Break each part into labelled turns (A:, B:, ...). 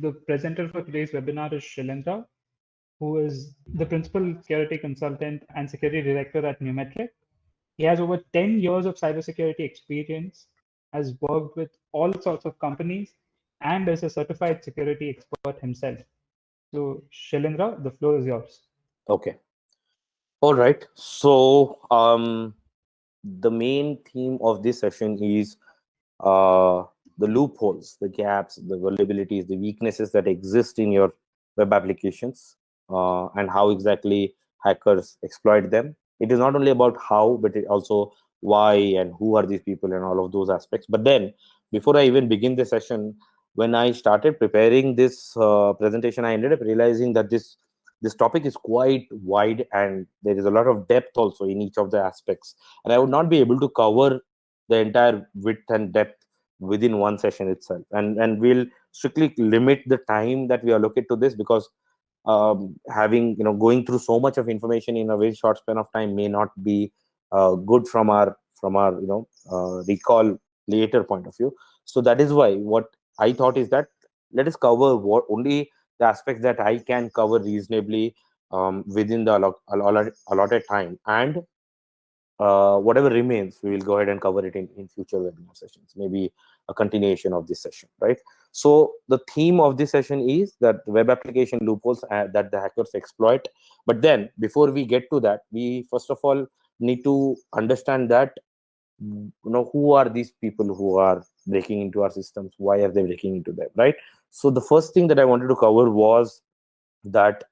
A: The presenter for today's webinar is Shailendra, who is the principal security consultant and security director at Numetric. He has over 10 years of cybersecurity experience, has worked with all sorts of companies, and is a certified security expert himself. So, Shailendra, the floor is yours.
B: Okay. All right. So, the main theme of this session is the loopholes, the gaps, the vulnerabilities, the weaknesses that exist in your web applications, and how exactly hackers exploit them. It is not only about how, but it also why and who are these people and all of those aspects. But then, before I even begin the session, when I started preparing this presentation, I ended up realizing that this topic is quite wide and there is a lot of depth also in each of the aspects, and I would not be able to cover the entire width and depth within one session itself, and we'll strictly limit the time that we allocate to this, because having going through so much of information in a very short span of time may not be good from our recall later point of view. So that is why what I thought is that let us cover what only the aspects that I can cover reasonably within the allotted time, and whatever remains, we will go ahead and cover it in future webinar sessions, maybe a continuation of this session, right? So the theme of this session is that web application loopholes that the hackers exploit. But then before we get to that, we first of all need to understand that who are these people who are breaking into our systems, why are they breaking into them, right? So the first thing that I wanted to cover was that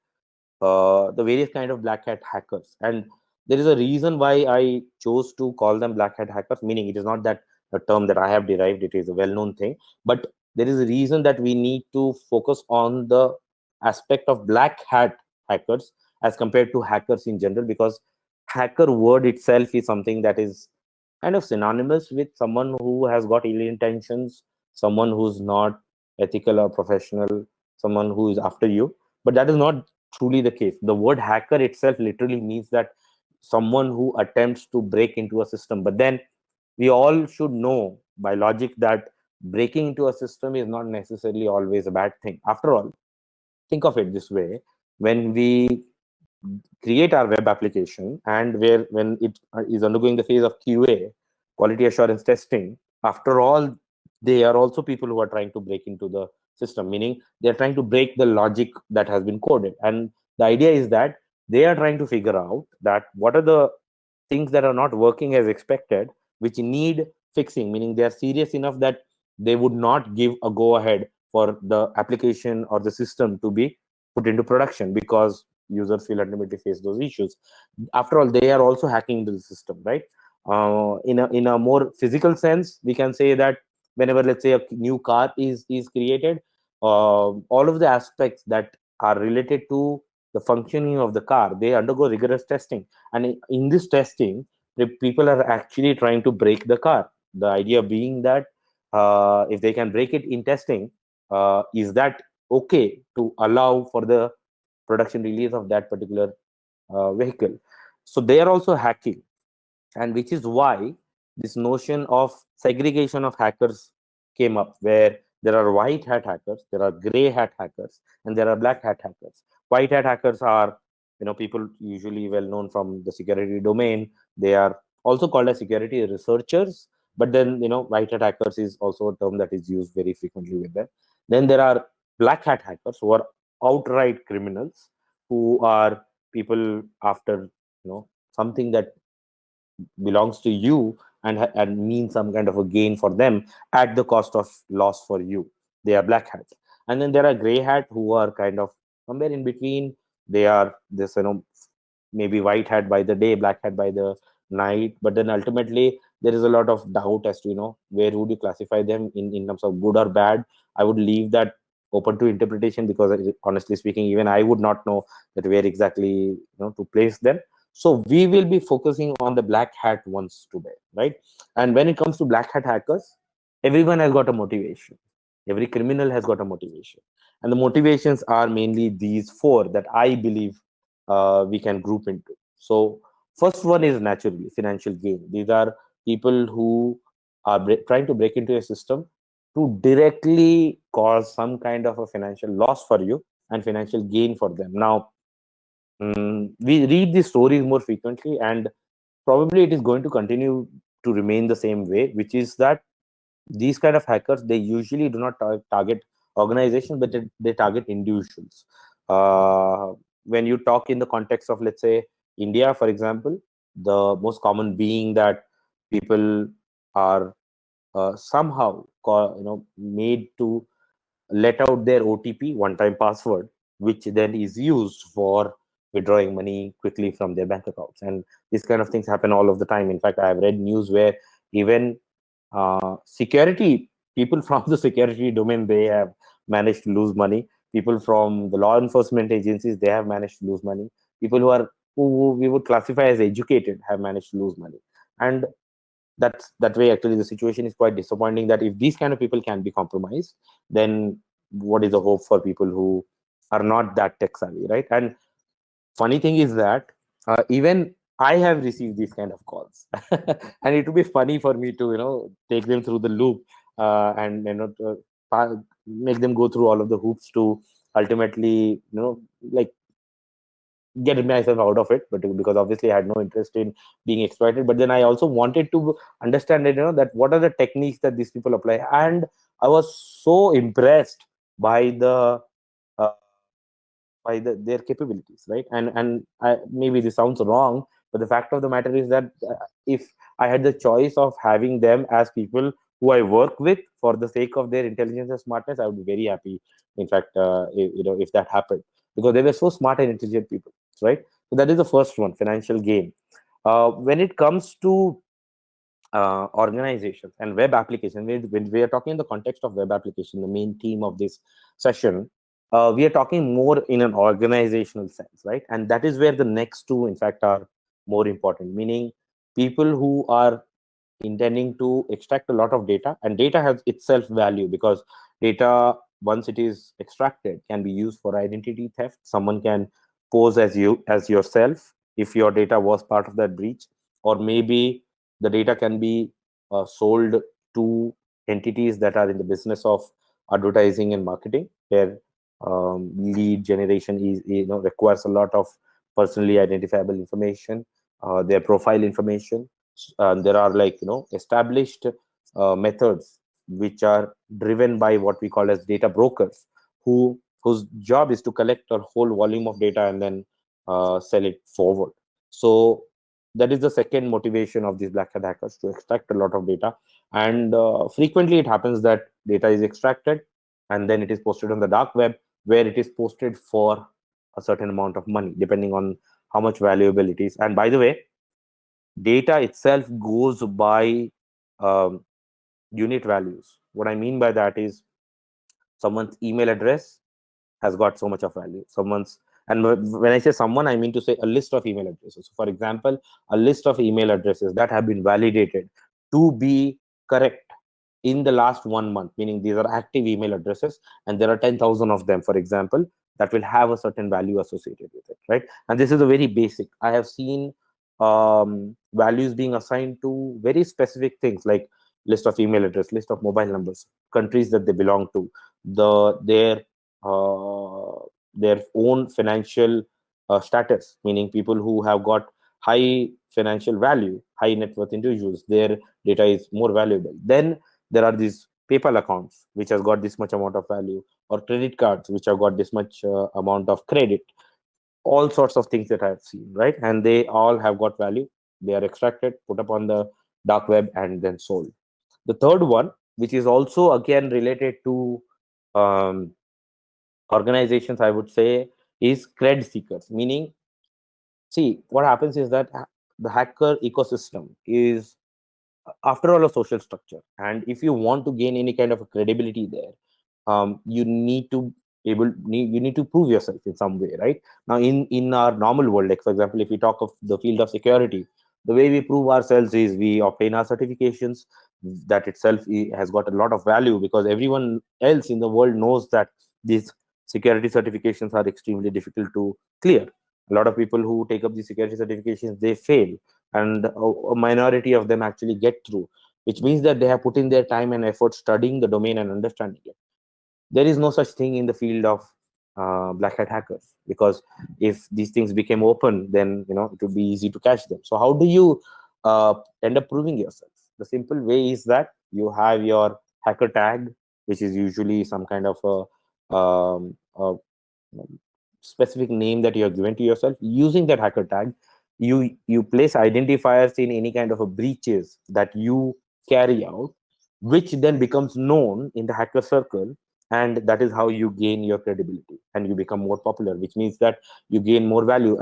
B: the various kind of black hat hackers, and there is a reason why I chose to call them black hat hackers, meaning it is not that a term that I have derived, it is a well-known thing, but there is a reason that we need to focus on the aspect of black hat hackers as compared to hackers in general, because hacker word itself is something that is kind of synonymous with someone who has got ill intentions, someone who's not ethical or professional, someone who is after you. But that is not truly the case. The word hacker itself literally means that someone who attempts to break into a system. But then we all should know by logic that breaking into a system is not necessarily always a bad thing. After all, think of it this way: when we create our web application, and when it is undergoing the phase of QA, quality assurance testing, after all, they are also people who are trying to break into the system, meaning they are trying to break the logic that has been coded. And the idea is that they are trying to figure out that what are the things that are not working as expected, which need fixing, meaning they are serious enough that they would not give a go ahead for the application or the system to be put into production, because users will ultimately face those issues. After all, they are also hacking the system, right? In a more physical sense, we can say that whenever, let's say, a new car is created, all of the aspects that are related to the functioning of the car, they undergo rigorous testing, and in this testing, the people are actually trying to break the car. The idea being that if they can break it in testing, is that okay to allow for the production release of that particular vehicle? So they are also hacking, and which is why this notion of segregation of hackers came up, where there are white hat hackers, there are gray hat hackers, and there are black hat hackers. White hat hackers are people usually well known from the security domain. They are also called as security researchers, but then white hat hackers is also a term that is used very frequently with them. Then there are black hat hackers, who are outright criminals, who are people after something that belongs to you, and means some kind of a gain for them at the cost of loss for you. They are black hats. And then there are gray hat, who are kind of somewhere in between. They are this maybe white hat by the day, black hat by the night, but then ultimately there is a lot of doubt as to where would you classify them in terms of good or bad. I would leave that open to interpretation, because honestly speaking, even I would not know that where exactly to place them. So we will be focusing on the black hat ones today, right? And when it comes to black hat hackers, everyone has got a motivation. Every criminal has got a motivation. And the motivations are mainly these four that I believe we can group into. So first one is naturally financial gain. These are people who are trying to break into a system to directly cause some kind of a financial loss for you and financial gain for them. Now, we read these stories more frequently, and probably it is going to continue to remain the same way, which is that these kind of hackers, they usually do not target organizations, but they target individuals. When you talk in the context of, let's say, India, for example, the most common being that people are somehow made to let out their OTP, one time password, which then is used for withdrawing money quickly from their bank accounts. And these kind of things happen all of the time. In fact, I have read news where even security people from the security domain, they have managed to lose money. People from the law enforcement agencies, they have managed to lose money. People who we would classify as educated have managed to lose money. And that way, actually, the situation is quite disappointing, that if these kind of people can be compromised, then what is the hope for people who are not that tech savvy, right? And funny thing is that even I have received these kind of calls, and it would be funny for me to take them through the loop, and make them go through all of the hoops to ultimately like get myself out of it, but because obviously I had no interest in being exploited. But then I also wanted to understand that, that what are the techniques that these people apply, and I was so impressed by uh, their capabilities, right? And maybe this sounds wrong, but the fact of the matter is that if I had the choice of having them as people who I work with for the sake of their intelligence and smartness, I would be very happy. In fact, if that happened, because they were so smart and intelligent people, right? So that is the first one, financial gain. When it comes to organizations and web application, when we are talking in the context of web application, the main theme of this session, we are talking more in an organizational sense, right? And that is where the next two, in fact, are more important, meaning people who are intending to extract a lot of data, and data has itself value, because data, once it is extracted, can be used for identity theft. Someone can pose as yourself if your data was part of that breach, or maybe the data can be sold to entities that are in the business of advertising and marketing, where lead generation is requires a lot of personally identifiable information, their profile information. There are, like, established methods which are driven by what we call as data brokers, whose job is to collect a whole volume of data and then sell it forward. So that is the second motivation of these black hat hackers, to extract a lot of data. And frequently it happens that data is extracted and then it is posted on the dark web, where it is posted for a certain amount of money, depending on how much valuable it is. And by the way, data itself goes by um, unit values. What I mean by that is, someone's email address has got so much of value. When I say someone, I mean to say a list of email addresses. So for example, a list of email addresses that have been validated to be correct in the last 1 month, meaning these are active email addresses, and there are 10,000 of them, for example, that will have a certain value associated with it, right? And this is a very basic. I have seen values being assigned to very specific things, like list of email address, list of mobile numbers, countries that they belong to, uh, their own financial status, meaning people who have got high financial value, high net worth individuals, their data is more valuable. Then there are these PayPal accounts which has got this much amount of value, or credit cards which have got this much amount of credit. All sorts of things that I've seen, right? And they all have got value. They are extracted, put up on the dark web, and then sold. The third one, which is also again related to um, organizations, I would say, is cred seekers. Meaning, see, what happens is that the hacker ecosystem is, after all, a social structure, and if you want to gain any kind of a credibility there, you need to you need to prove yourself in some way, right? Now, in our normal world, like for example, if we talk of the field of security, the way we prove ourselves is we obtain our certifications. That itself has got a lot of value, because everyone else in the world knows that these security certifications are extremely difficult to clear. A lot of people who take up these security certifications, they fail, and a minority of them actually get through. which means that they have put in their time and effort studying the domain and understanding it. There is no such thing in the field of black hat hackers, because if these things became open, then it would be easy to catch them. So how do you end up proving yourself? The simple way is that you have your hacker tag, which is usually some kind of a specific name that you have given to yourself. Using that hacker tag, you place identifiers in any kind of a breaches that you carry out, which then becomes known in the hacker circle, and that is how you gain your credibility and you become more popular, which means that you gain more value.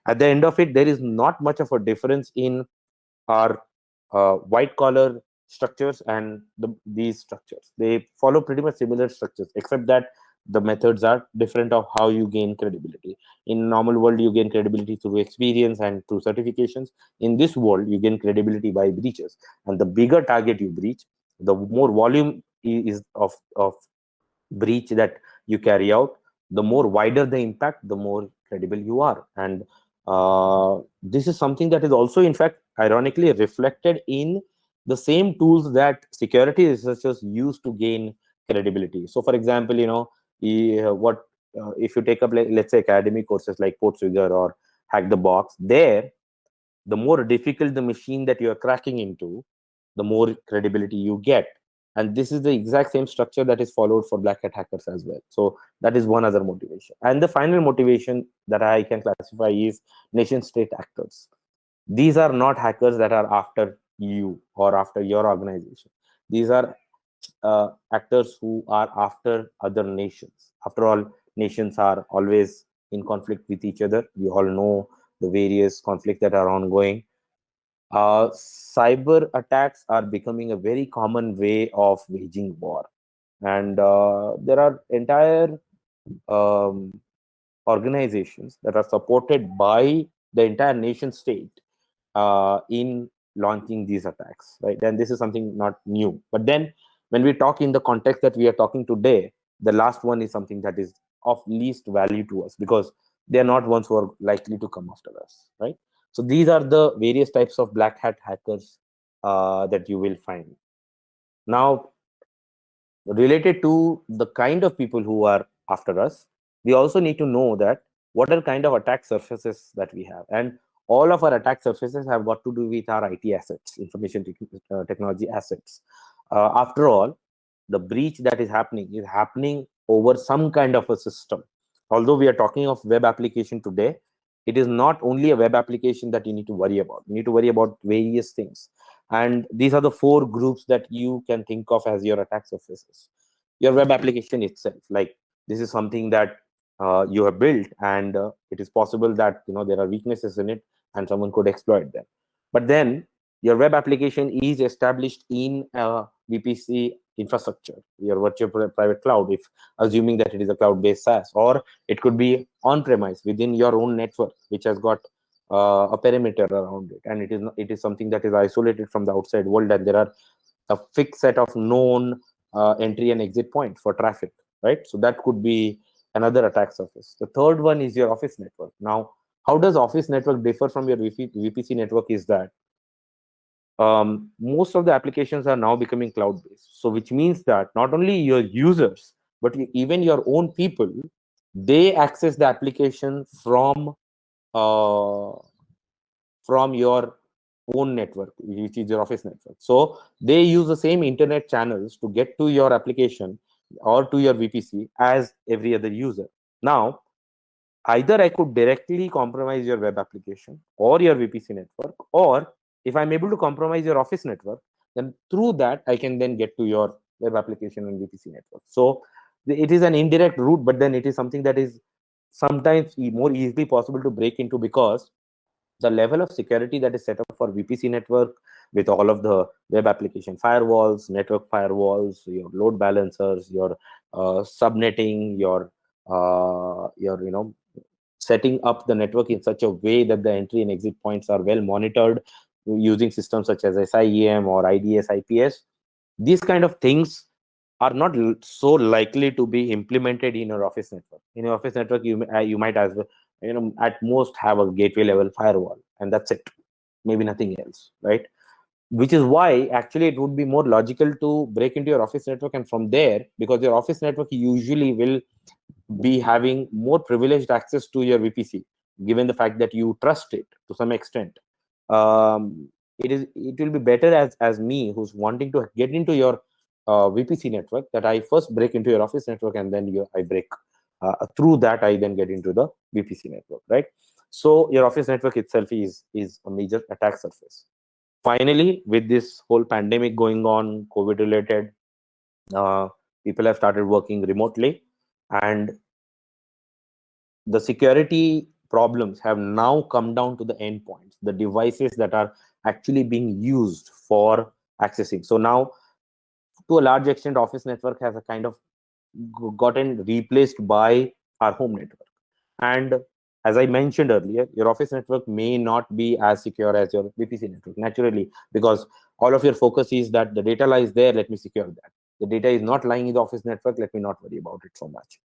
B: At the end of it, there is not much of a difference in our white collar structures and these structures. They follow pretty much similar structures, except that the methods are different of how you gain credibility. In normal world, you gain credibility through experience and through certifications. In this world, you gain credibility by breaches, and the bigger target you breach, the more volume is of breach that you carry out, the more wider the impact, the more credible you are. And this is something that is also, in fact, ironically reflected in the same tools that security researchers use to gain credibility. So for example, if you take up, let's say, academic courses like Portswigger or Hack the Box, there, the more difficult the machine that you are cracking into, the more credibility you get. And this is the exact same structure that is followed for black hat hackers as well. So that is one other motivation. And the final motivation that I can classify is nation state actors. These are not hackers that are after you or after your organization. These are actors who are after other nations. After all, nations are always in conflict with each other. We all know the various conflicts that are ongoing. Cyber attacks are becoming a very common way of waging war, and there are entire um, organizations that are supported by the entire nation state in launching these attacks, right? And this is something not new. But then, when we talk in the context that we are talking today, the last one is something that is of least value to us, because they are not ones who are likely to come after us, right? So these are the various types of black hat hackers that you will find. Now, related to the kind of people who are after us, we also need to know that what are kind of attack surfaces that we have. And all of our attack surfaces have got to do with our IT assets, information technology assets. After all, the breach that is happening over some kind of a system. Although we are talking of web application today, it is not only a web application that you need to worry about. You need to worry about various things. And these are the 4 groups that you can think of as your attack surfaces. Your web application itself, like this is something that you have built, and it is possible that there are weaknesses in it and someone could exploit them. But then your web application is established in a VPC infrastructure, your virtual private cloud, if assuming that it is a cloud-based SaaS, or it could be on-premise within your own network, which has got a perimeter around it, and it is something that is isolated from the outside world, and there are a fixed set of known entry and exit points for traffic, right? So that could be another attack surface. The third one is your office network. Now, how does office network differ from your VPC network? Is that most of the applications are now becoming cloud-based. So which means that not only your users, but even your own people, they access the application from your own network, which is your office network. So they use the same internet channels to get to your application or to your VPC as every other user. Now, either I could directly compromise your web application or your VPC network, or if I'm able to compromise your office network, then through that I can then get to your web application and VPC network. So it is an indirect route, but then it is something that is sometimes more easily possible to break into, because the level of security that is set up for VPC network with all of the web application firewalls, network firewalls, your load balancers, your subnetting, your setting up the network in such a way that the entry and exit points are well monitored using systems such as SIEM or IDS, IPS. These kind of things are not so likely to be implemented in your office network. In your office network, you might as well, at most have a gateway level firewall, and that's it, maybe nothing else, right? which is why actually it would be more logical to break into your office network, and from there, because your office network usually will be having more privileged access to your VPC, given the fact that you trust it to some extent. It will be better as me who's wanting to get into your VPC network, that I first break into your office network, and then I break through that, I then get into the VPC network, right? So your office network itself is a major attack surface. Finally, with this whole pandemic going on, COVID related, people have started working remotely, and the security problems have now come down to the endpoints, the devices that are actually being used for accessing. So now, to a large extent, office network has a kind of gotten replaced by our home network. And as I mentioned earlier, your office network may not be as secure as your VPC network, naturally, because all of your focus is that the data lies there, let me secure that. The data is not lying in the office network, let me not worry about it so much.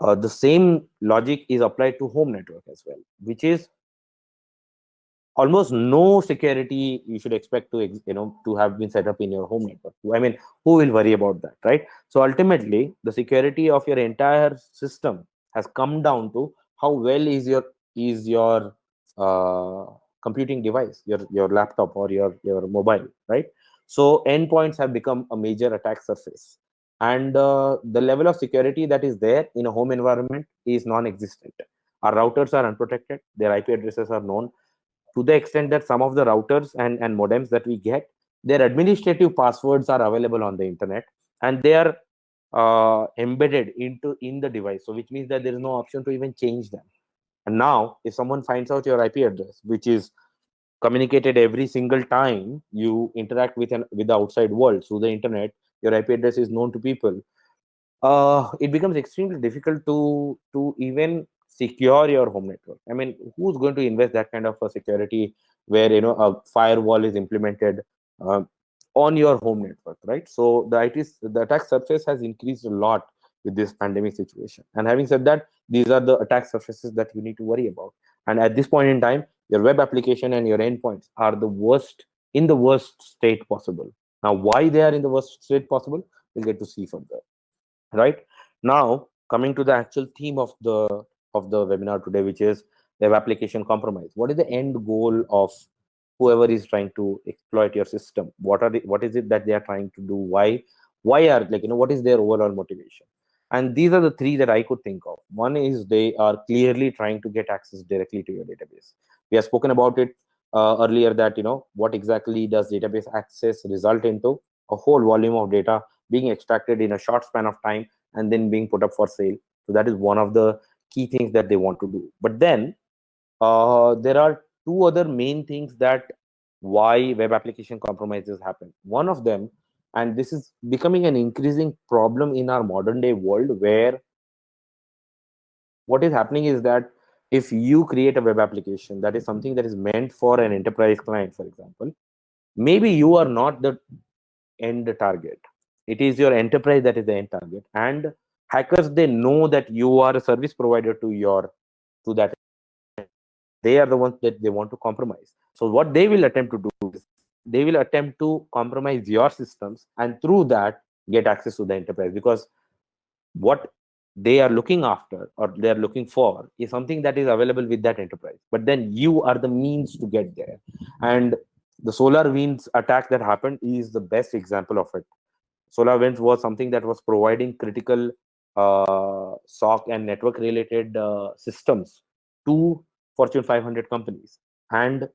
B: The same logic is applied to home network as well, which is almost no security you should expect to to have been set up in your home network. I mean, who will worry about that, right? So ultimately, the security of your entire system has come down to how well is your uh, computing device, your laptop or your mobile, right? So endpoints have become a major attack surface, and the level of security that is there in a home environment is non-existent. Our routers are unprotected, their IP addresses are known, to the extent that some of the routers and modems that we get, their administrative passwords are available on the internet, and they are embedded in the device. So which means that there is no option to even change them. And now, if someone finds out your IP address, which is communicated every single time you interact with the outside world through the internet, your IP address is known to people. It becomes extremely difficult to even secure your home network. I mean, who's going to invest that kind of a security where a firewall is implemented uh, on your home network, right? So the attack surface has increased a lot with this pandemic situation. And having said that, these are the attack surfaces that you need to worry about. And at this point in time, your web application and your endpoints are in the worst state possible. Now, why they are in the worst state possible, we'll get to see further. Right now, coming to the actual theme of the webinar today, which is web application compromise. What is the end goal of whoever is trying to exploit your system? What is it that they are trying to do? Why are, what is their overall motivation? And these are the three that I could think of. One is they are clearly trying to get access directly to your database. We have spoken about it earlier, that what exactly does database access result into? A whole volume of data being extracted in a short span of time and then being put up for sale. So that is one of the key things that they want to do. But then there are two other main things that why web application compromises happen. One of them, and this is becoming an increasing problem in our modern day world, where what is happening is that if you create a web application that is something that is meant for an enterprise client, for example, maybe you are not the end target. It is your enterprise that is the end target, and hackers, they know that you are a service provider to that. They are the ones that they want to compromise. So what they will attempt to do is they will attempt to compromise your systems, and through that get access to the enterprise, because what they are looking after or they are looking for is something that is available with that enterprise, but then you are the means to get there. And the SolarWinds attack that happened is the best example of it. SolarWinds was something that was providing critical SOC and network related systems to Fortune 500 companies. And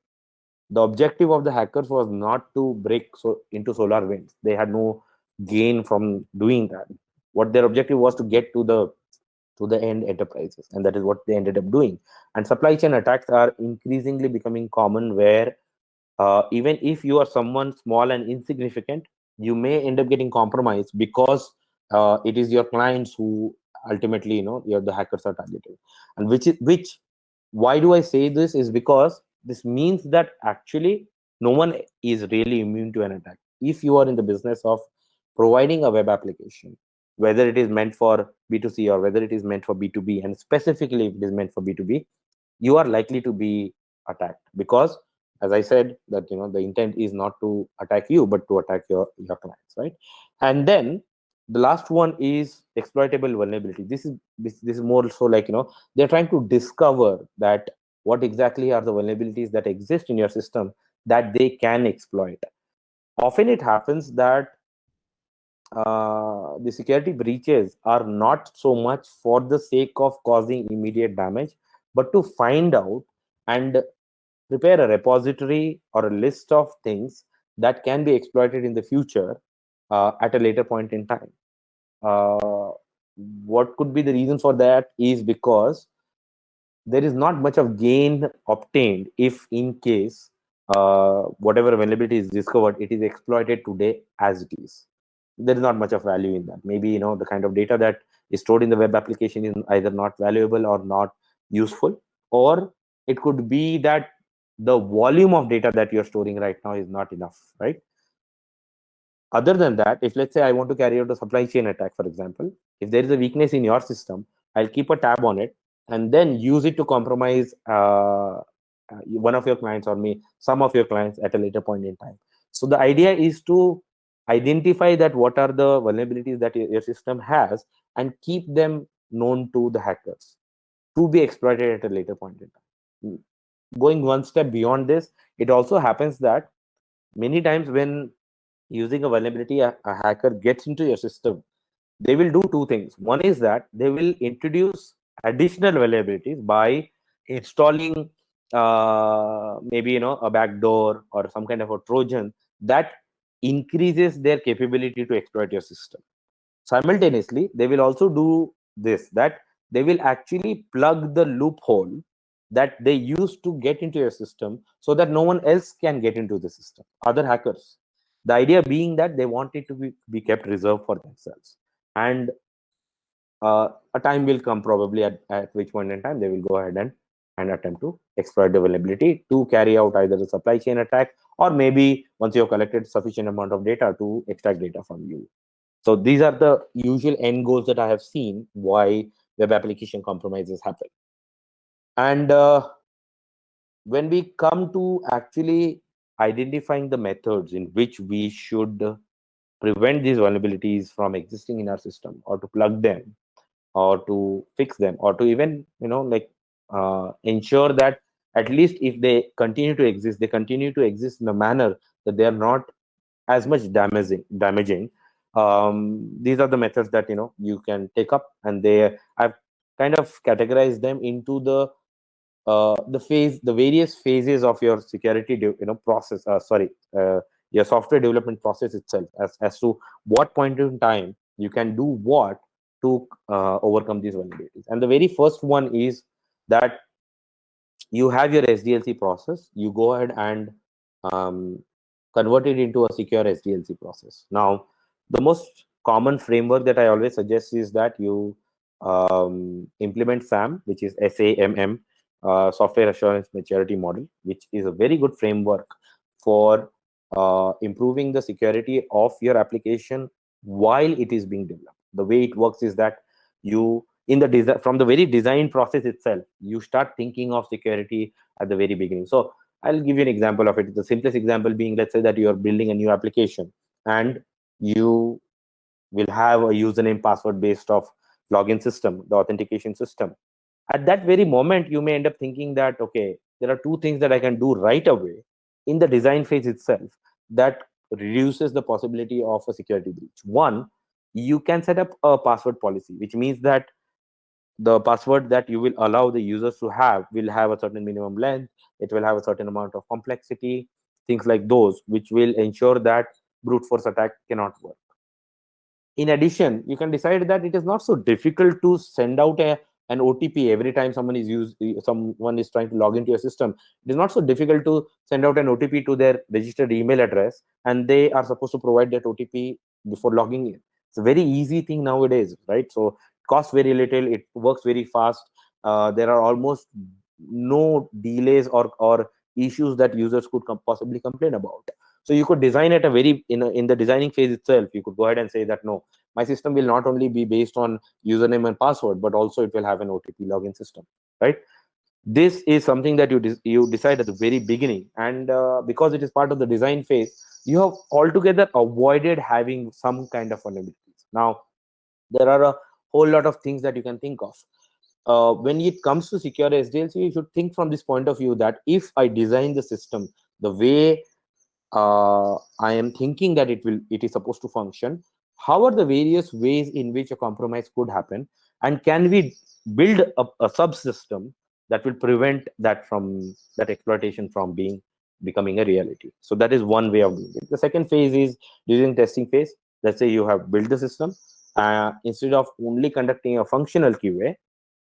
B: the objective of the hackers was not to break into SolarWinds. They had no gain from doing that. What their objective was to get to the end enterprises, and that is what they ended up doing. And supply chain attacks are increasingly becoming common, where even if you are someone small and insignificant, you may end up getting compromised because it is your clients who ultimately the hackers are targeted. And which why do I say this is because this means that actually no one is really immune to an attack. If you are in the business of providing a web application, whether it is meant for B2C or whether it is meant for B2B, and specifically if it is meant for B2B, you are likely to be attacked, because as I said, that the intent is not to attack you, but to attack your clients, right? And then the last one is exploitable vulnerability. This is more so like they're trying to discover that what exactly are the vulnerabilities that exist in your system that they can exploit. Often it happens that the security breaches are not so much for the sake of causing immediate damage, but to find out and prepare a repository or a list of things that can be exploited in the future at a later point in time. What could be the reason for that is because there is not much of gain obtained if in case whatever vulnerability is discovered, it is exploited today as it is. There is not much of value in that. Maybe the kind of data that is stored in the web application is either not valuable or not useful, or it could be that the volume of data that you're storing right now is not enough, right? Other than that, if let's say I want to carry out a supply chain attack, for example, if there is a weakness in your system, I'll keep a tab on it and then use it to compromise one of your clients or some of your clients at a later point in time. So the idea is to identify that what are the vulnerabilities that your system has and keep them known to the hackers to be exploited at a later point in time. Going one step beyond this, it also happens that many times when using a vulnerability, a hacker gets into your system, they will do two things. One is that they will introduce additional vulnerabilities by installing maybe a backdoor or some kind of a Trojan that increases their capability to exploit your system. Simultaneously, they will also do this, that they will actually plug the loophole that they use to get into your system so that no one else can get into the system, other hackers. The idea being that they want it to be kept reserved for themselves. And a time will come probably at which point in time they will go ahead and attempt to exploit the vulnerability to carry out either a supply chain attack, or maybe once you have collected sufficient amount of data to extract data from you. So these are the usual end goals that I have seen why web application compromises happen. And when we come to actually identifying the methods in which we should prevent these vulnerabilities from existing in our system, or to plug them, or to fix them, or to even ensure that at least if they continue to exist, they continue to exist in a manner that they are not as much damaging. These are the methods that you can take up, and I've kind of categorized them into the various phases of your security process, your software development process itself, as to what point in time you can do what to overcome these vulnerabilities. And the very first one is that you have your SDLC process. You go ahead and convert it into a secure SDLC process. Now, the most common framework that I always suggest is that you implement SAM, which is SAMM, Software Assurance Maturity Model, which is a very good framework for improving the security of your application while it is being developed. The way it works is that you, from the very design process itself, you start thinking of security at the very beginning. So I'll give you an example of it. The simplest example being, let's say that you are building a new application and you will have a username password based of login system, the authentication system. At that very moment, you may end up thinking that, okay, there are two things that I can do right away in the design phase itself that reduces the possibility of a security breach. One, you can set up a password policy, which means that the password that you will allow the users to have will have a certain minimum length. It will have a certain amount of complexity, things like those, which will ensure that brute force attack cannot work. In addition, you can decide that it is not so difficult to send out an OTP every time someone is trying to log into your system. It is not so difficult to send out an OTP to their registered email address, and they are supposed to provide that OTP before logging in. It's a very easy thing nowadays, right? So it costs very little, it works very fast. There are almost no delays or issues that users could possibly complain about. So you could design at a very in the designing phase itself, you could go ahead and say that no, my system will not only be based on username and password, but also it will have an OTP login system, right? This is something that you decide at the very beginning, and because it is part of the design phase, you have altogether avoided having some kind of vulnerabilities. Now, there are a whole lot of things that you can think of. When it comes to secure SDLC, you should think from this point of view that if I design the system the way I am thinking that it is supposed to function, how are the various ways in which a compromise could happen, and can we build a subsystem that will prevent that exploitation from becoming a reality? So that is one way of doing it. The second phase is during testing phase. Let's say you have built the system. Instead of only conducting a functional QA,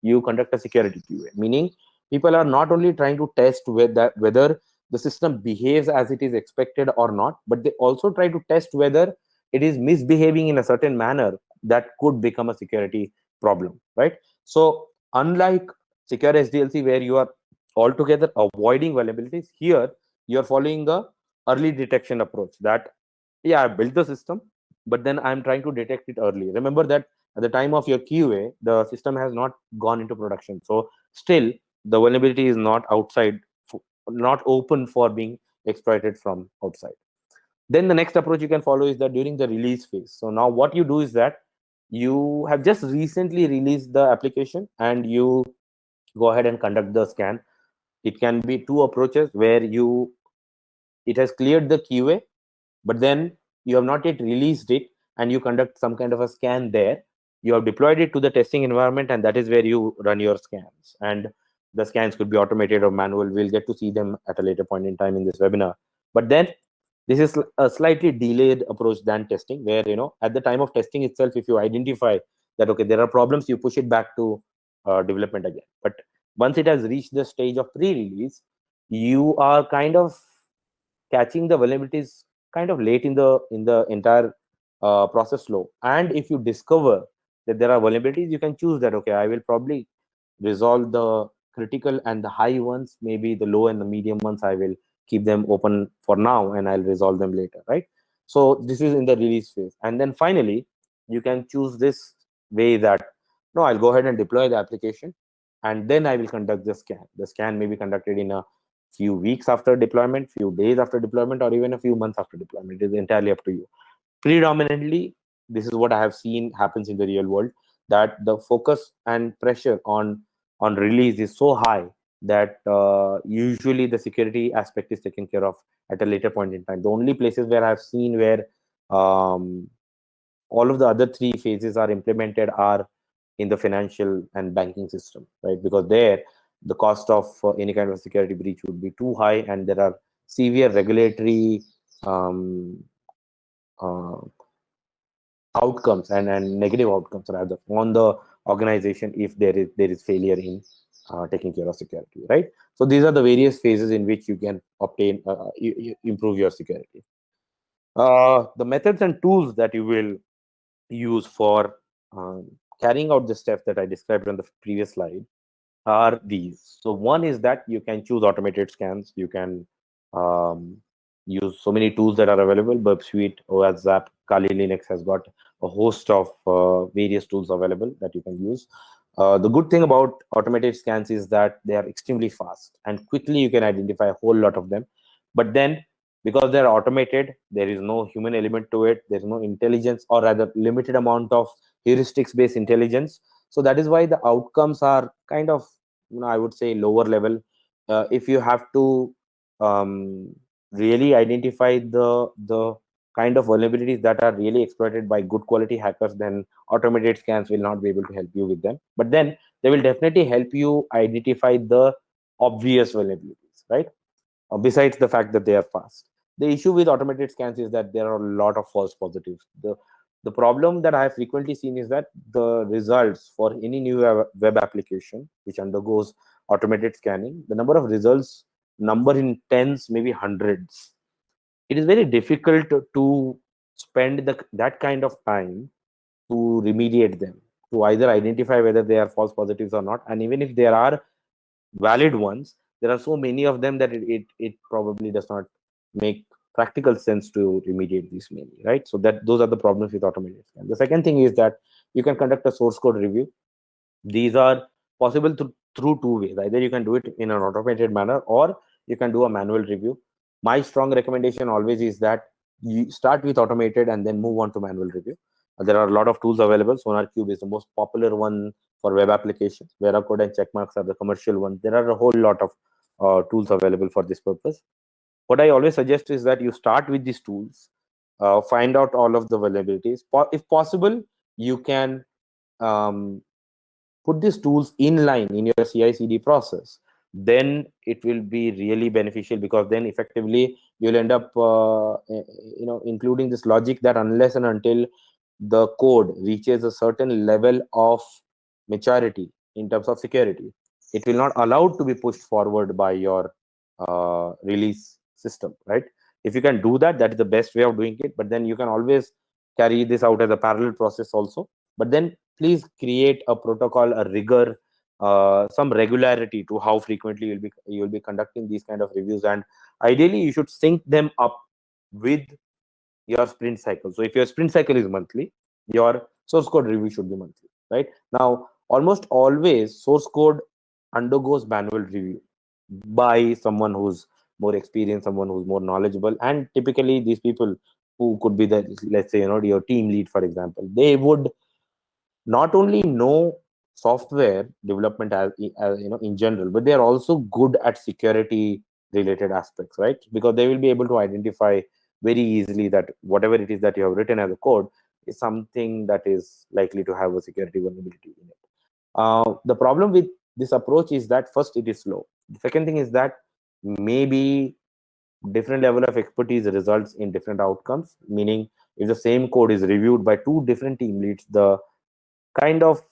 B: you conduct a security QA, meaning people are not only trying to test whether the system behaves as it is expected or not, but they also try to test whether it is misbehaving in a certain manner that could become a security problem, right? So unlike secure SDLC, where you are altogether avoiding vulnerabilities, here you are following the early detection approach. That, yeah, I built the system, but then I'm trying to detect it early. Remember that at the time of your QA, the system has not gone into production, so still the vulnerability is not outside, not open for being exploited from outside. Then the next approach you can follow is that during the release phase. So now what you do is that you have just recently released the application and you go ahead and conduct the scan. It can be two approaches, where it has cleared the QA, but then you have not yet released it, and you conduct some kind of a scan there. You have deployed it to the testing environment, and that is where you run your scans. And the scans could be automated or manual. We'll get to see them at a later point in time in this webinar. But then this is a slightly delayed approach than testing, where at the time of testing itself, if you identify that okay, there are problems, you push it back to development again. But once it has reached the stage of pre-release, you are kind of catching the vulnerabilities kind of late in the entire process flow. And if you discover that there are vulnerabilities, you can choose that okay, I will probably resolve the critical and the high ones, maybe the low and the medium ones I will keep them open for now and I'll resolve them later, right? So this is in the release phase. And then finally you can choose this way that no, I'll go ahead and deploy the application, and then I will conduct the scan. The scan may be conducted in a few weeks after deployment, few days after deployment, or even a few months after deployment. It is entirely up to you. Predominantly, this is what I have seen happens in the real world, that the focus and pressure on release is so high that usually the security aspect is taken care of at a later point in time. The only places where I've seen where all of the other three phases are implemented are in the financial and banking system, right? Because there the cost of any kind of security breach would be too high, and there are severe regulatory um, uh, outcomes and negative outcomes rather on the organization if there is failure in taking care of security, right? So these are the various phases in which you can obtain you improve your security. The methods and tools that you will use for carrying out the steps that I described on the previous slide are these. So one is that you can choose automated scans. You can use so many tools that are available. Burp Suite, OWASP, Kali Linux has got a host of various tools available that you can use. The good thing about automated scans is that they are extremely fast and quickly you can identify a whole lot of them. But then because they're automated, there is no human element to it. There's no intelligence, or rather limited amount of heuristics based intelligence. So that is why the outcomes are kind of, I would say, lower level. If you have to really identify the kind of vulnerabilities that are really exploited by good quality hackers, then automated scans will not be able to help you with them. But then they will definitely help you identify the obvious vulnerabilities, right? Besides the fact that they are fast. The issue with automated scans is that there are a lot of false positives. The problem that I have frequently seen is that the results for any new web application which undergoes automated scanning, the number of results number in tens, maybe hundreds. It is very difficult to spend that kind of time to remediate them, to either identify whether they are false positives or not. And even if there are valid ones, there are so many of them that it probably does not make practical sense to remediate these many, right? So that those are the problems with automated scan. The second thing is that you can conduct a source code review. These are possible through two ways. Either you can do it in an automated manner, or you can do a manual review. My strong recommendation always is that you start with automated and then move on to manual review. There are a lot of tools available. SonarQube is the most popular one for web applications. Veracode and Checkmarx are the commercial ones. There are a whole lot of tools available for this purpose. What I always suggest is that you start with these tools, find out all of the vulnerabilities. If possible, you can put these tools in line in your CI/CD process. Then it will be really beneficial, because then effectively you'll end up including this logic that unless and until the code reaches a certain level of maturity in terms of security, it will not allowed to be pushed forward by your release system, right? If you can do that, that is the best way of doing it. But then you can always carry this out as a parallel process also. But then please create a protocol, a rigor, some regularity to how frequently you'll be conducting these kind of reviews. And ideally you should sync them up with your sprint cycle. So if your sprint cycle is monthly, your source code review should be monthly, right? Now almost always source code undergoes manual review by someone who's more experienced, someone who's more knowledgeable. And typically these people who could be the, let's say, your team lead, for example, they would not only know software development as in general, but they are also good at security related aspects, right? Because they will be able to identify very easily that whatever it is that you have written as a code is something that is likely to have a security vulnerability in it. The problem with this approach is that first, it is slow. The second thing is that maybe different level of expertise results in different outcomes, meaning if the same code is reviewed by two different team leads, the kind of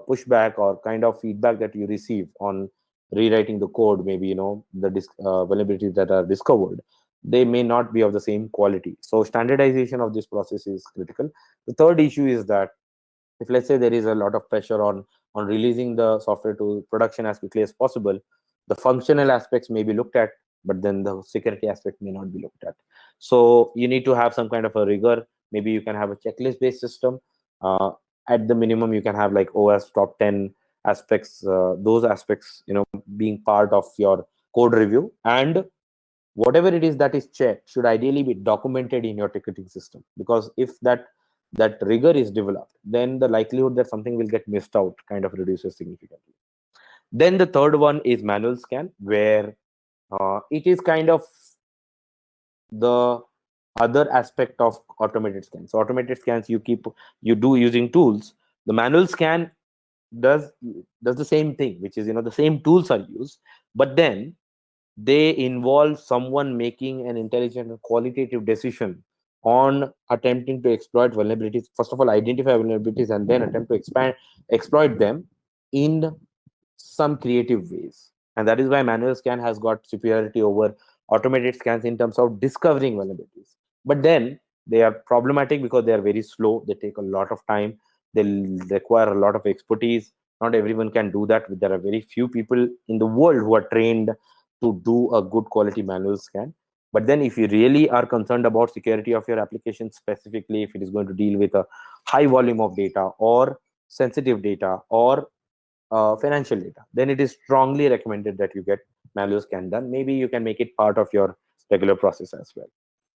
B: pushback or kind of feedback that you receive on rewriting the code, maybe the vulnerabilities that are discovered, they may not be of the same quality. So standardization of this process is critical. The third issue is that if, let's say, there is a lot of pressure on releasing the software to production as quickly as possible, the functional aspects may be looked at, but then the security aspect may not be looked at. So you need to have some kind of a rigor. Maybe you can have a checklist based system. At the minimum, you can have like OS top 10 aspects, those aspects being part of your code review. And whatever it is that is checked should ideally be documented in your ticketing system, because if that rigor is developed, then the likelihood that something will get missed out kind of reduces significantly. Then the third one is manual scan, where it is kind of the other aspect of automated scans. So automated scans you do using tools. The manual scan does the same thing, which is the same tools are used, but then they involve someone making an intelligent and qualitative decision on attempting to exploit vulnerabilities. First of all, identify vulnerabilities and then attempt to exploit them in some creative ways. And that is why manual scan has got superiority over automated scans in terms of discovering vulnerabilities. But then they are problematic because they are very slow. They take a lot of time. They require a lot of expertise. Not everyone can do that. There are very few people in the world who are trained to do a good quality manual scan. But then if you really are concerned about security of your application, specifically if it is going to deal with a high volume of data or sensitive data or financial data, then it is strongly recommended that you get manual scan done. Maybe you can make it part of your regular process as well.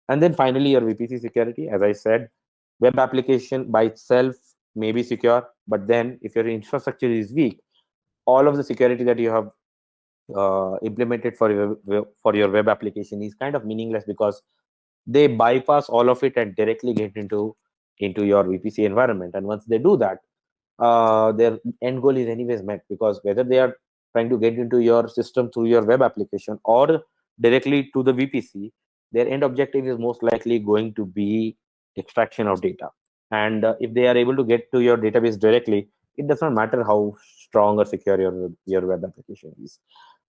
B: And then finally, your VPC security. As I said, web application by itself may be secure, but then if your infrastructure is weak, all of the security that you have implemented for your web application is kind of meaningless, because they bypass all of it and directly get into your VPC environment. And once they do that, their end goal is anyways met, because whether they are trying to get into your system through your web application or directly to the VPC, their end objective is most likely going to be extraction of data. And if they are able to get to your database directly, it does not matter how strong or secure your web application is.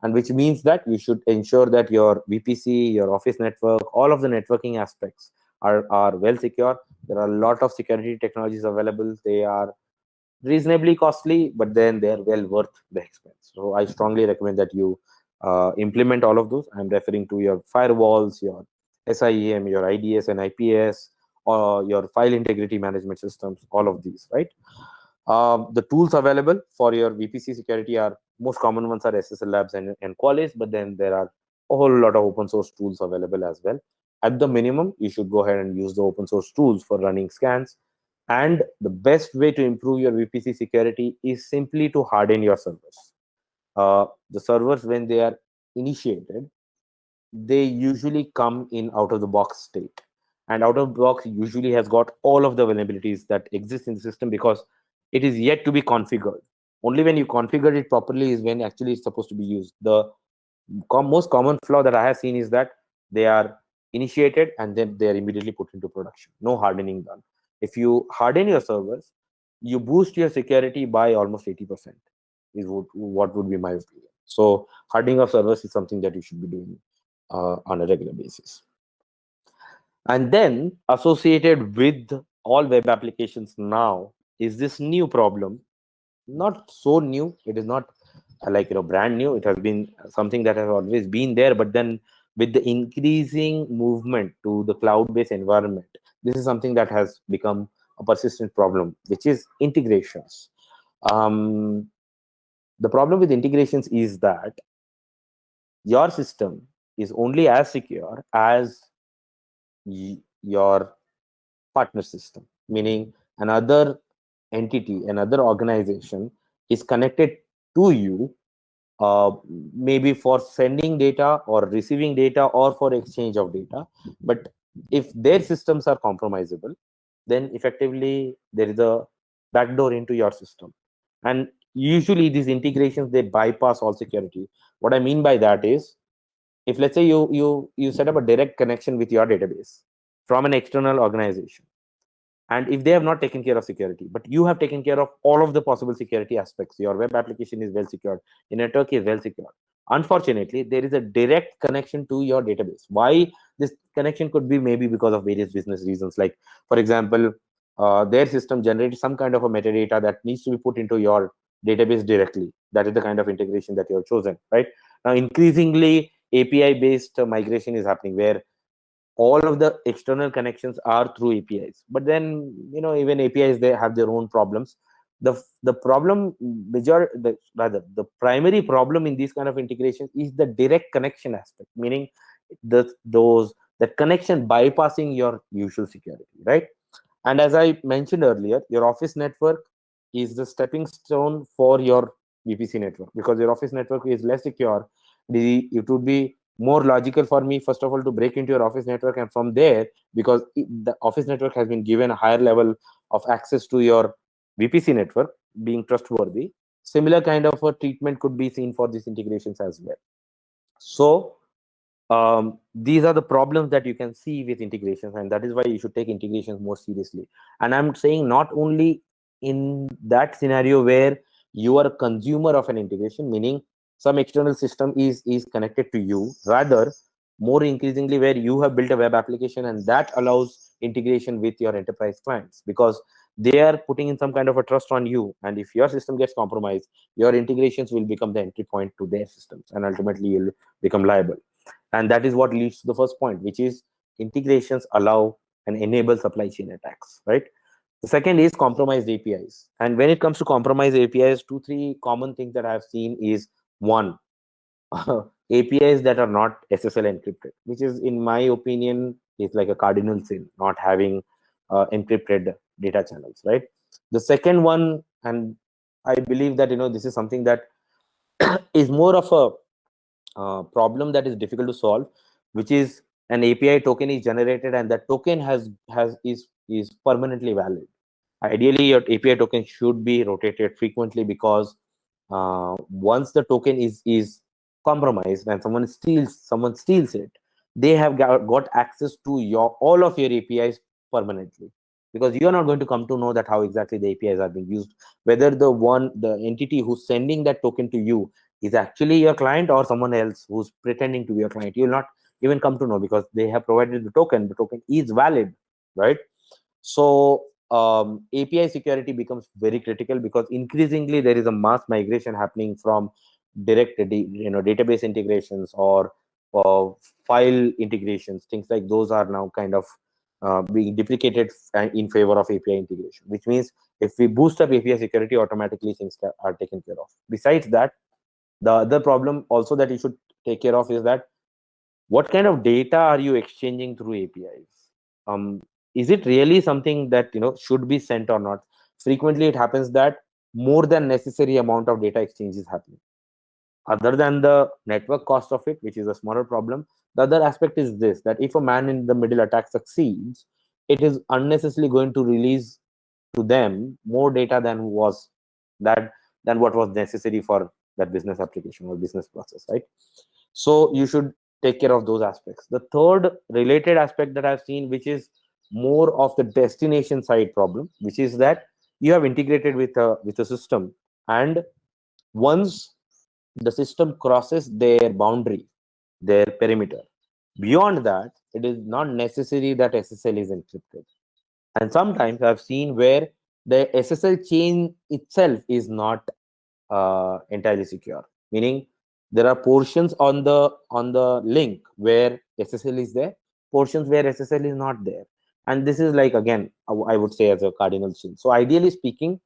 B: And which means that you should ensure that your VPC, your office network, all of the networking aspects are well secure. There are a lot of security technologies available. They are reasonably costly, but then they are well worth the expense. So I strongly recommend that you implement all of those. I'm referring to your firewalls, your SIEM, your IDS and IPS, or your file integrity management systems, all of these, right? The tools available for your VPC security are most common ones are SSL Labs and Qualys, but then there are a whole lot of open source tools available as well. At the minimum, you should go ahead and use the open source tools for running scans. And the best way to improve your VPC security is simply to harden your servers. The servers, when they are initiated, they usually come in out of the box state, and out of the box usually has got all of the vulnerabilities that exist in the system because it is yet to be configured. Only when you configure it properly is when actually it's supposed to be used. The most common flaw that I have seen is that they are initiated and then they are immediately put into production, no hardening done. If you harden your servers, you boost your security by almost 80%, is what would be my opinion. So hardening of servers is something that you should be doing on a regular basis. And then associated with all web applications now is this new problem. Not so new, it is not like brand new, it has been something that has always been there, but then with the increasing movement to the cloud-based environment, this is something that has become a persistent problem, which is integrations. The problem with integrations is that your system is only as secure as your partner system, meaning another entity, another organization is connected to you, maybe for sending data or receiving data or for exchange of data. But if their systems are compromisable, then effectively there is a backdoor into your system. And usually these integrations, they bypass all security. What I mean by that is, if let's say you set up a direct connection with your database from an external organization, and if they have not taken care of security, but you have taken care of all of the possible security aspects, your web application is well secured, your network is well secured, unfortunately there is a direct connection to your database. Why this connection could be? Maybe because of various business reasons, like for example, their system generates some kind of a metadata that needs to be put into your database directly. That is the kind of integration that you have chosen, right? Now increasingly API based migration is happening, where all of the external connections are through APIs. But then, even APIs, they have their own problems. The problem, the primary problem in these kind of integrations is the direct connection aspect, meaning that connection bypassing your usual security, right? And as I mentioned earlier, your office network is the stepping stone for your VPC network, because your office network is less secure. It would be more logical for me, first of all, to break into your office network, and from there, because the office network has been given a higher level of access to your VPC network, being trustworthy, similar kind of a treatment could be seen for these integrations as well. So these are the problems that you can see with integrations, and that is why you should take integrations more seriously. And I'm saying not only in that scenario where you are a consumer of an integration, meaning some external system is connected to you, rather more increasingly where you have built a web application and that allows integration with your enterprise clients, because they are putting in some kind of a trust on you, and if your system gets compromised, your integrations will become the entry point to their systems, and ultimately you'll become liable. And that is what leads to the first point, which is integrations allow and enable supply chain attacks, right? The second is compromised APIs. And when it comes to compromised APIs, 2-3 common things that I've seen is, one, APIs that are not SSL encrypted, which is, in my opinion, is like a cardinal sin, not having encrypted data channels, right? The second one, and I believe that this is something that is more of a problem that is difficult to solve, which is an API token is generated and that token is permanently valid. Ideally, your API token should be rotated frequently, because once the token is compromised and someone steals it, they have got access to all of your APIs permanently, because you are not going to come to know that how exactly the APIs are being used, whether the entity who's sending that token to you is actually your client or someone else who's pretending to be your client. You'll not even come to know, because they have provided the token is valid, right? So API security becomes very critical, because increasingly there is a mass migration happening from direct database integrations or file integrations. Things like those are now kind of being deprecated in favor of API integration, which means if we boost up API security, automatically things are taken care of. Besides that, the other problem also that you should take care of is that what kind of data are you exchanging through APIs? Is it really something that should be sent or not? Frequently, it happens that more than necessary amount of data exchange is happening. Other than the network cost of it, which is a smaller problem, the other aspect is this: that if a man in the middle attack succeeds, it is unnecessarily going to release to them more data than what was necessary for that business application or business process, right? So you should take care of those aspects. The third related aspect that I've seen, which is more of the destination side problem, which is that you have integrated with a system, and once the system crosses their boundary, their perimeter, beyond that, it is not necessary that SSL is encrypted. And sometimes I've seen where the SSL chain itself is not entirely secure, meaning there are portions on the link where SSL is there, portions where SSL is not there, and this is like, again, I would say, as a cardinal sin. So ideally speaking,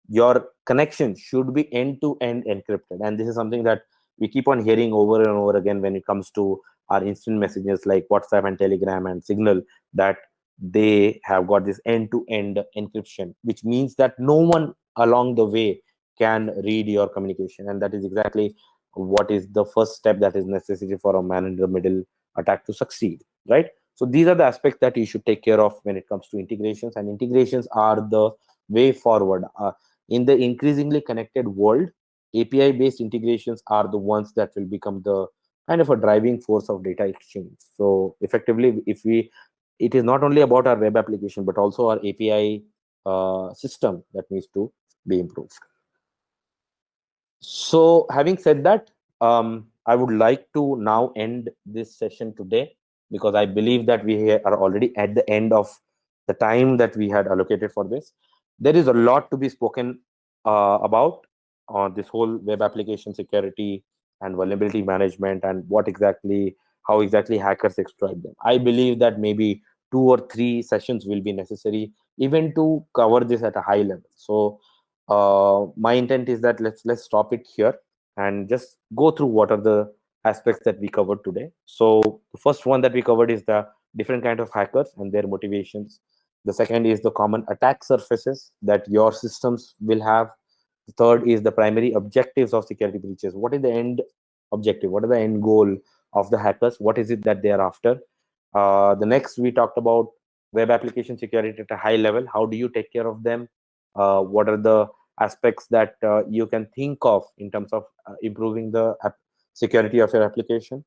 B: your connection should be end-to-end encrypted, and this is something that we keep on hearing over and over again when it comes to our instant messages like WhatsApp and Telegram and Signal, that they have got this end-to-end encryption, which means that no one along the way can read your communication, and that is exactly what is the first step that is necessary for a man in the middle attack to succeed, right? So these are the aspects that you should take care of when it comes to integrations, and integrations are the way forward. In the increasingly connected world, API based integrations are the ones that will become the kind of a driving force of data exchange. So effectively, it is not only about our web application, but also our API system that needs to be improved. So having said that, I would like to now end this session today, because I believe that we are already at the end of the time that we had allocated for this. There is a lot to be spoken about on this whole web application security and vulnerability management, and how exactly hackers exploit them. I believe that maybe 2 or 3 sessions will be necessary even to cover this at a high level. So my intent is that let's stop it here and just go through what are the aspects that we covered today. So the first one that we covered is the different kind of hackers and their motivations. The second is the common attack surfaces that your systems will have. The third is the primary objectives of security breaches. What is the end objective? What is the end goal of the hackers? What is it that they are after? The next, we talked about web application security at a high level. How do you take care of them? What are the aspects that you can think of in terms of improving the security of your application?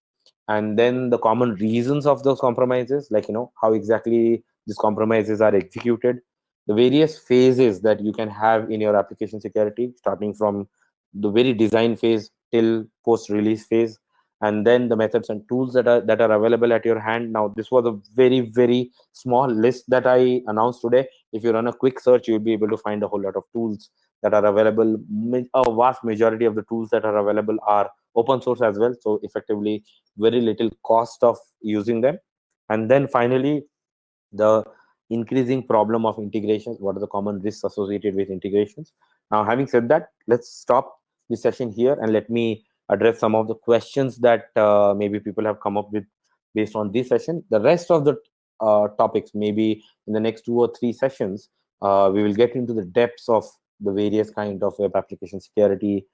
B: And then the common reasons of those compromises, like how exactly these compromises are executed, the various phases that you can have in your application security, starting from the very design phase till post release phase, and then the methods and tools that are available at your hand. Now, this was a very, very small list that I announced today. If you run a quick search, you'll be able to find a whole lot of tools that are available. A vast majority of the tools that are available are open source as well, so effectively very little cost of using them. And then finally, the increasing problem of integrations. What are the common risks associated with integrations? Now, having said that, let's stop this session here and let me address some of the questions that maybe people have come up with based on this session. The rest of the topics, maybe in the next 2 or 3 sessions, we will get into the depths of the various kind of web application security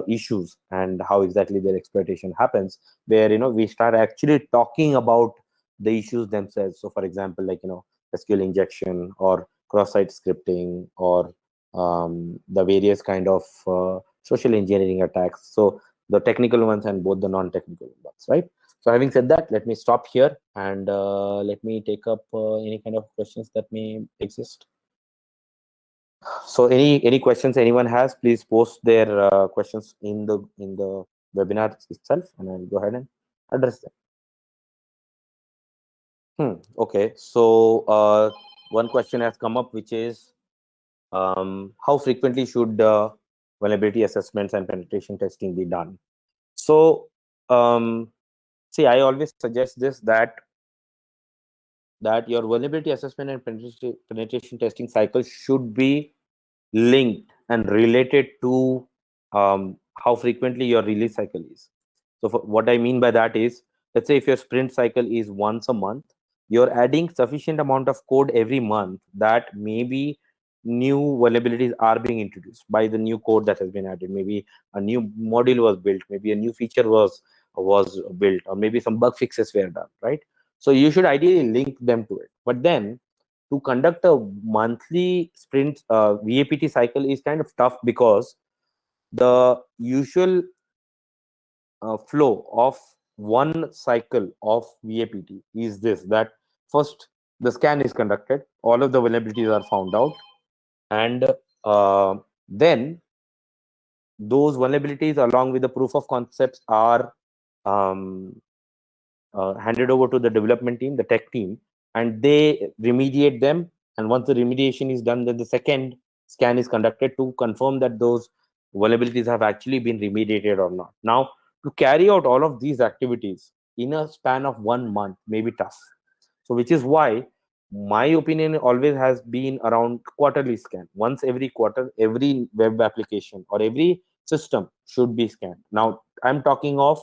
B: issues and how exactly their exploitation happens, where we start actually talking about the issues themselves. So for example, like SQL injection or cross-site scripting, or the various kind of social engineering attacks, so the technical ones and both the non-technical ones, right? So having said that, let me stop here and let me take up any kind of questions that may exist. So any questions anyone has, please post their questions in the webinar itself, and I'll go ahead and address them. Okay, so one question has come up, which is how frequently should vulnerability assessments and penetration testing be done? So see, I always suggest this, that that your vulnerability assessment and penetration testing cycle should be linked and related to how frequently your release cycle is. So what I mean by that is, let's say if your sprint cycle is once a month, you're adding sufficient amount of code every month that maybe new vulnerabilities are being introduced by the new code that has been added. Maybe a new module was built, maybe a new feature was built, or maybe some bug fixes were done, right? So you should ideally link them to it. But then to conduct a monthly sprint VAPT cycle is kind of tough, because the usual flow of one cycle of VAPT is this: that first the scan is conducted, all of the vulnerabilities are found out, and then those vulnerabilities along with the proof of concepts are um, handed over to the development team, the tech team, and they remediate them. And once the remediation is done, then the second scan is conducted to confirm that those vulnerabilities have actually been remediated or not. Now, to carry out all of these activities in a span of 1 month may be tough. So, which is why my opinion always has been around quarterly scan. Once every quarter, every web application or every system should be scanned. Now, I'm talking of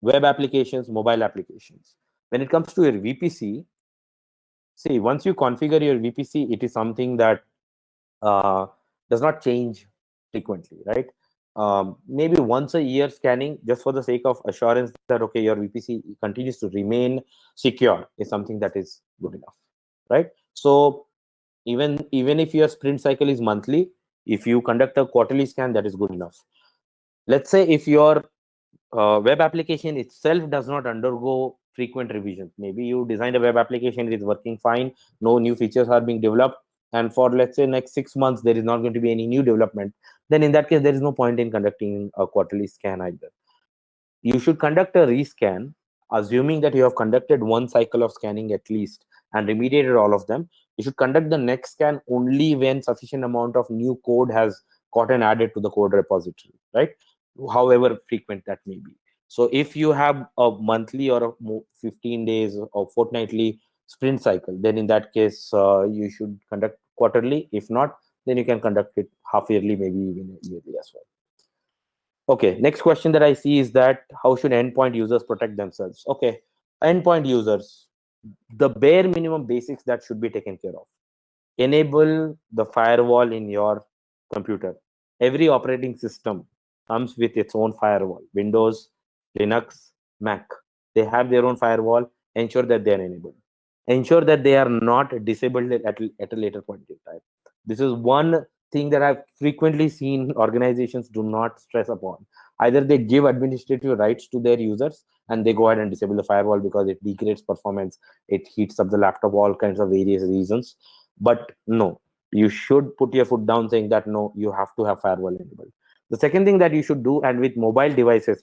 B: web applications, mobile applications. When it comes to your VPC, see, once you configure your VPC, it is something that uh, does not change frequently, right? Maybe once a year scanning, just for the sake of assurance that, okay, your VPC continues to remain secure, is something that is good enough, right? So even if your sprint cycle is monthly, if you conduct a quarterly scan, that is good enough. Let's say if your web application itself does not undergo frequent revisions. Maybe you designed a web application, it is working fine, no new features are being developed, and for, let's say, next 6 months there is not going to be any new development. Then in that case, there is no point in conducting a quarterly scan either. You should conduct a rescan, assuming that you have conducted one cycle of scanning at least and remediated all of them. You should conduct the next scan only when sufficient amount of new code has gotten added to the code repository, right? However frequent that may be. So if you have a monthly or a 15 days or fortnightly sprint cycle, then in that case, you should conduct quarterly. If not, then you can conduct it half yearly, maybe even yearly as well. Okay, next question that I see is that how should endpoint users protect themselves? Okay, endpoint users, the bare minimum basics that should be taken care of. Enable the firewall in your computer. Every operating system comes with its own firewall. Windows, Linux, Mac, they have their own firewall. Ensure that they are enabled. Ensure that they are not disabled at a later point in time. This is one thing that I've frequently seen organizations do not stress upon. Either they give administrative rights to their users and they go ahead and disable the firewall because it degrades performance, it heats up the laptop, all kinds of various reasons. But no, you should put your foot down saying that no, you have to have firewall enabled. The second thing that you should do, and with mobile devices,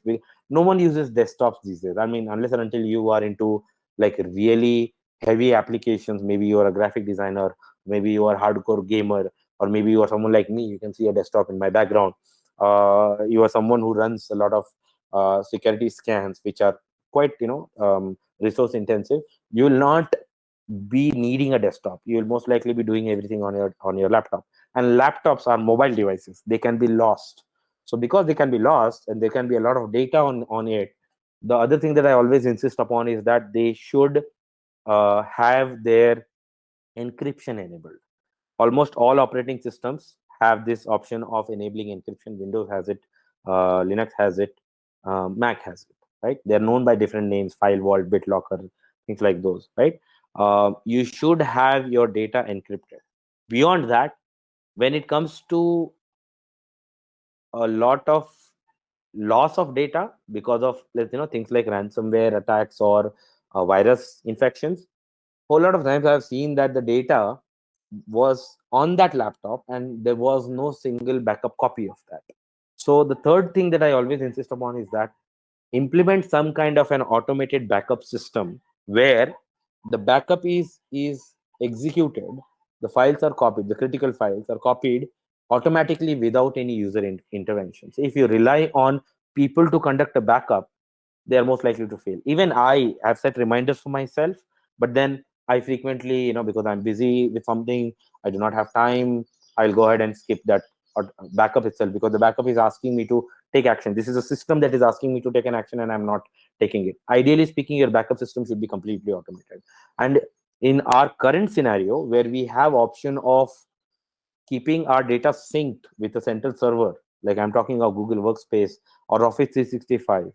B: no one uses desktops these days. I mean, unless and until you are into like really heavy applications, maybe you are a graphic designer, maybe you are a hardcore gamer, or maybe you are someone like me. You can see a desktop in my background. You are someone who runs a lot of security scans, which are quite resource intensive. You will not be needing a desktop. You will most likely be doing everything on your laptop. And laptops are mobile devices. They can be lost. So because they can be lost and there can be a lot of data on it, the other thing that I always insist upon is that they should have their encryption enabled. Almost all operating systems have this option of enabling encryption. Windows has it, Linux has it, Mac has it, right? They're known by different names: file vault, BitLocker, things like those, right? You should have your data encrypted. Beyond that, when it comes to a lot of loss of data because of things like ransomware attacks or virus infections, whole lot of times I've seen that the data was on that laptop and there was no single backup copy of that. So the third thing that I always insist upon is that implement some kind of an automated backup system where the backup is executed, the files are copied, the critical files are copied automatically without any user intervention. So if you rely on people to conduct a backup, they are most likely to fail. Even I have set reminders for myself but then I frequently, because I'm busy with something, I do not have time, I'll go ahead and skip that backup itself, because the backup is asking me to take action. This is a system that is asking me to take an action and I'm not taking it. Ideally speaking, your backup system should be completely automated. And in our current scenario, where we have option of keeping our data synced with a central server, like I'm talking of Google Workspace or Office 365,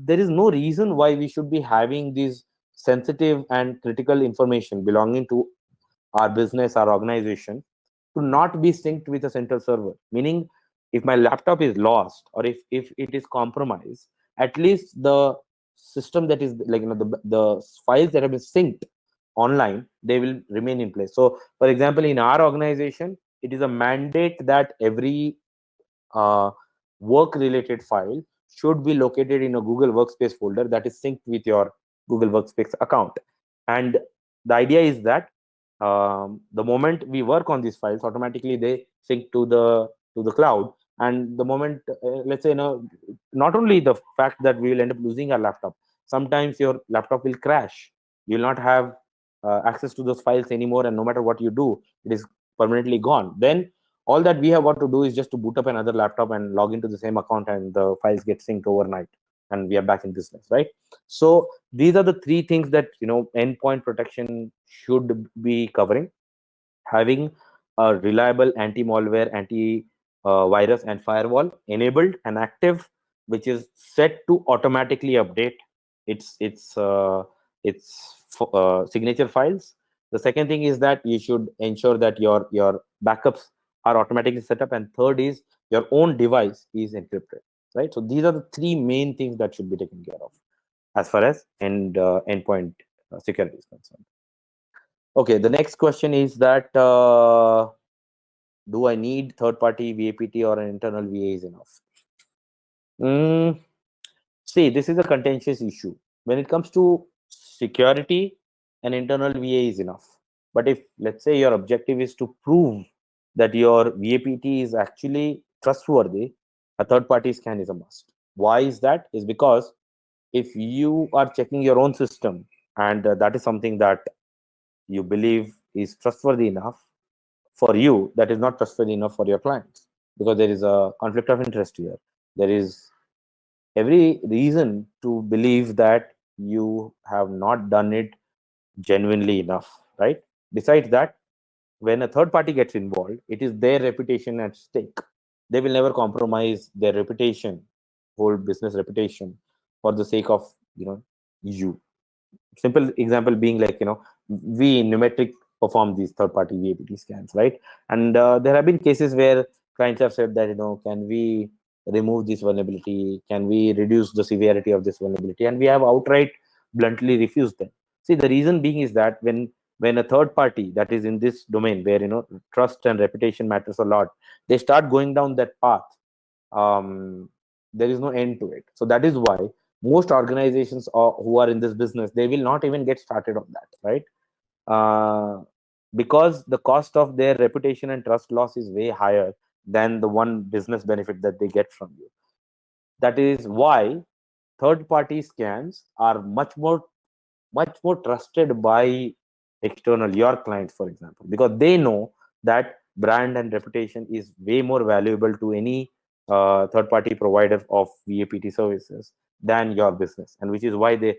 B: there is no reason why we should be having these sensitive and critical information belonging to our business, our organization, to not be synced with a central server. Meaning, if my laptop is lost or if it is compromised, at least the system that is like, the files that have been synced online, they will remain in place. So for example, in our organization, it is a mandate that every uh, work related file should be located in a Google Workspace folder that is synced with your Google Workspace account. And the idea is that the moment we work on these files, automatically they sync to the cloud. And the moment, let's say, not only the fact that we will end up losing our laptop, sometimes your laptop will crash. You will not have access to those files anymore, and no matter what you do, it is permanently gone. Then all that we have got to do is just to boot up another laptop and log into the same account, and the files get synced overnight, and we are back in business, right? So these are the three things that endpoint protection should be covering: having a reliable anti-malware, anti-virus and firewall enabled and active, which is set to automatically update its signature files. The second thing is that you should ensure that your backups are automatically set up, and third is your own device is encrypted, right? So these are the three main things that should be taken care of as far as endpoint security is concerned. Okay, the next question is that do I need third-party VAPT or an internal VA is enough? See, this is a contentious issue. When it comes to security, an internal VA is enough. But if, let's say, your objective is to prove that your VAPT is actually trustworthy, a third-party scan is a must. Why is that? Is because if you are checking your own system, and that is something that you believe is trustworthy enough for you, that is not trustworthy enough for your clients, because there is a conflict of interest here. There is every reason to believe that you have not done it genuinely enough, right? Besides that, when a third party gets involved, it is their reputation at stake. They will never compromise their reputation, whole business reputation, for the sake of you. Simple example being like, we in Numetric perform these third-party VAPT scans, right? And there have been cases where clients have said that, can we remove this vulnerability? Can we reduce the severity of this vulnerability? And we have outright bluntly refused them. See, the reason being is that when a third party that is in this domain, where trust and reputation matters a lot, they start going down that path, there is no end to it. So that is why most organizations who are in this business, they will not even get started on that, right? Because the cost of their reputation and trust loss is way higher than the one business benefit that they get from you. That is why third party scans are much more trusted by external, your clients, for example, because they know that brand and reputation is way more valuable to any third party provider of VAPT services than your business, and which is why they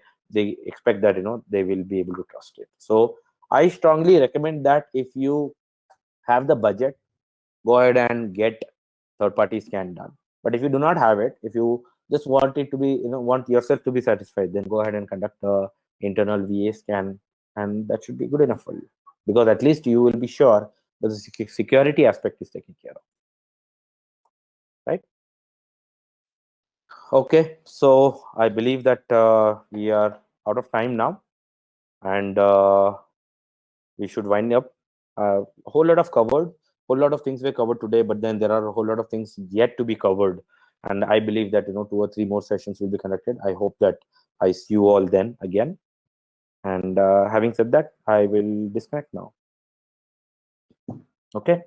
B: expect that they will be able to trust it. So I strongly recommend that if you have the budget, go ahead and get third party scan done. But if you do not have it, if you just want it to be, want yourself to be satisfied, then go ahead and conduct a internal VA scan, and that should be good enough for you, because at least you will be sure that the security aspect is taken care of, right? Okay, so I believe that we are out of time now, and we should wind up. A whole lot of covered, whole lot of things were covered today, but then there are a whole lot of things yet to be covered, and I believe that 2 or 3 more sessions will be conducted. I hope that I see you all then again, and having said that, I will disconnect now. Okay,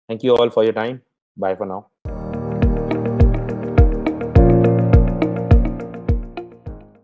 B: thank you all for your time. Bye for now.